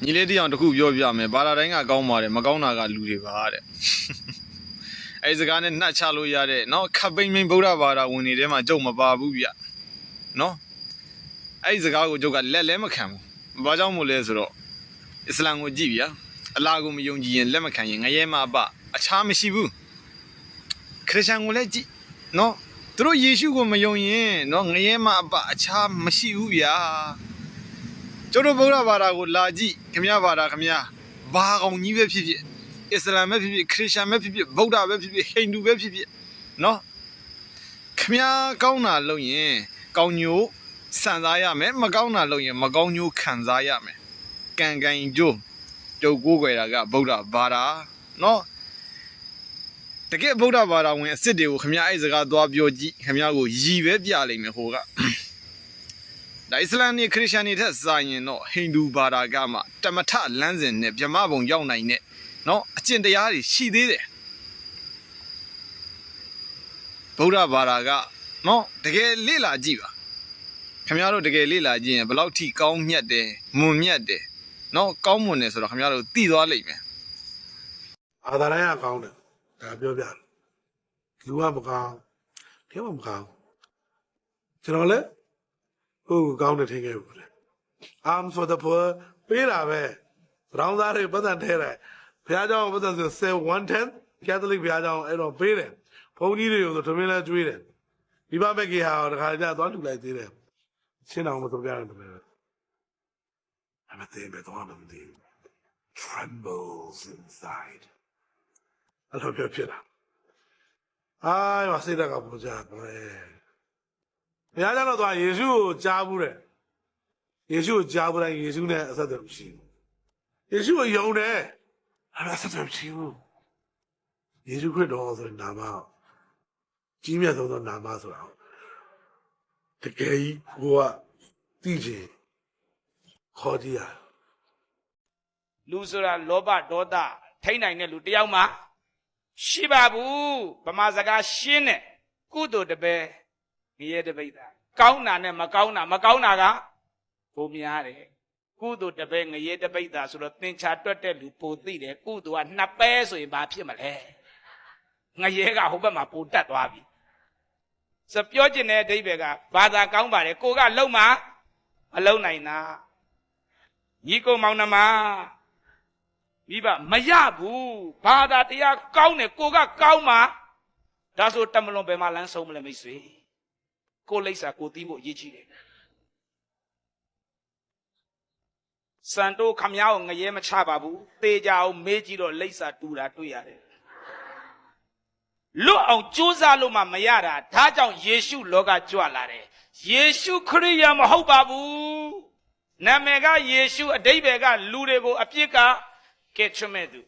ညီလေးတရားတစ်ခုပြောပြမယ်ဘာသာတိုင်းကကောင်းပါတယ်မကောင်းတာကလူတွေပါတဲ့အဲ့ဒီစကားနဲ့နှက်ချလို့ရတဲ့နော်ခပ်ပိမ့်ပိမ့်ဗုဒ္ဓဘာသာဝင်တွေထဲမှာကြုံမပါဘူးဗျနော်အဲ့ဒီစကားကိုကျုပ်ကလက်လဲမခံဘူးဘာကြောင့်မို့လဲဆိုတော့အစ္စလာမ်ကိုကြည့်ဗျာအလာကိုမယုံကြည်ရင်လက်မခံရင်ငရဲမအပအခြားမရှိဘူးခရစ်ယာန်ကိုလည်းကြည့်နော်သူတို့ယေရှုကိုမယုံရင်နော်ငရဲမအပအခြားမရှိဘူးဗျာကျတို့ဗုဒ္ဓဘာသာကိုလာကြည့်ခမည်းဘာသာခမည်းဘာကောင်ကြီးပဲဖြစ်ဖြစ်အစ္စလာမ်ပဲဖြစ်ဖြစ်ခရစ်ယာန်ပဲဖြစ်ဖြစ်ဗုဒ္ဓပဲဖြစ်ဖြစ်ဟိန္ဒူပဲဖြစ်ဖြစ်နော်ခမည်းကောင်းတာလုပ်ရင်ကောင်းညို့စံစားရမယ်မကောင်းတာလုပ်ရင်မကောင်းညို့ခံစားရမယ်ကံကံကျိုးကျုပ်ကိုးကွယ်တာကဗုဒ္ဓဘာသာနော်တကယ်ဗုဒ္ဓဘာသာဝင်အစ်စ်တွေကိုခမည်းအဲ့စကားသွားပြောကြည့်ခမည်းကိုရည်ပဲပြလိမ့်မယ်ဟိုကဒါအစ္စလာမ်နဲ့ခရစ်ယာန်တွေထက်စာရင်တော့ဟိန္ဒူဘာသာကမှတမထလမ်းစဉ်နဲ့ဗြဟ္မဘုံရောက်နိုင်တဲ့နော်အကျင့်တရားတွေရှိသေးတယ်ဗုဒ္ဓဘာသာကနော်တကယ်လေ့လာကြည့်ပါခင်ဗျားတို့တကယ်လေ့လာကြည့်ရင်ဘယ်လောက်ထိကောင်းမြတ်တယ်မွန်မြတ်တယ်နော်ကောင်းမွန်တယ်ဆိုတော့ခင်ဗျားတို့သိသွားလိမ့်မယ်အာသာတိုင်းကကောင်းတယ်ဒါပြောပြလူကမကောင်းတယောက်မကောင်းကျွန်တော်လည်းဟုတ်ကောင်းတယ်ထင်ခဲ့ဘူးလေ Arms for the poor ပေးတာပဲရောင်းသားတွေပတ်သက်ထဲတယ်ဘုရားကျောင်းပတ်သက်ဆို110 Catholic ဘုရားကျောင်းအဲ့တော့ပေးတယ်ဘုန်းကြီးတွေကိုဆိုသမင်းလဲကျွေးတယ်ဒီဘက်ဘက်ကဟာတခါကျသွားလှူလိုက်သေးတယ်ရှင်းအောင်မဆိုပြရတယ်ပဲအမသိပဲတော့မသိ trembles inside အဲ့လိုဖြစ်တာမစိတ်ဓာတ်ကပေါ်ကြတယ်ဘုရားကျောင်းတော့ယေရှုကိုကြားဘူးတယ်ယေရှုကိုကြားဘူးတိုင်းယေရှုနဲ့အဆက်အသွယ်မရှိဘူးယေရှုကိုယုံတယ်အဲ့ဒါအဆက်အသွယ်မရှိဘူးယေရှုခရစ်တော်ဆိုတဲ့နာမကြီးမြတ်ဆုံးသောနာမဆိုတာတကယ်ကြီးကိုကသိချင်ခေါ်ကြည့်ရလူဆိုတာလောဘဒေါသထိန်းနိုင်တဲ့လူတယောက်မှရှိပါဘူးဗမာစကားရှင်းတဲ့ကုသိုလ်တပည့်ငရဲတပိတ်တာကောင်းတာနဲ့မကောင်းတာကပိုများတယ်ကုသိုလ်တပည့်ငရဲတပိတ်တာဆိုတော့သင်္ချာတွက်တဲ့လူပိုသိတယ်ကုသိုလ်ကနှစ်ပဲဆိုရင်ဘာဖြစ်မလဲငရဲကဟိုဘက်မှာပိုတက်သွားပြီစပြောကျင်တဲ့အဓိပ္ပာယ်ကဘာသာကောင်းပါတယ်ကိုကလုံမှာမလုံနိုင်တာညီကိုမောင်နှမမိဘမရဘူးဘာသာတရားကောင်းတယ်ကိုကကောင်းမှာဒါဆိုတမလွန်ဘယ်မှာလမ်းဆုံးမလဲမိတ်ဆွေကိုလိပ်စာကိုတီးဖို့အရေးကြီးတယ်စံတိုးခမည်းကိုငရဲမချပါဘူးသေကြအောင်မေးကြည့်တော့လိပ်စာတူတာတွေ့ရတယ်လွတ်အောင်ကြိုးစားလို့မှမရတာဒါကြောင့်ယေရှုလောကကြွလာတယ်ယေရှုခရစ်ယာန်မဟုတ်ပါဘူးနာမည်ကယေရှုအဓိပ္ပာယ်ကလူတွေကိုအပြစ်ကကဲချွတ်မဲ့သူ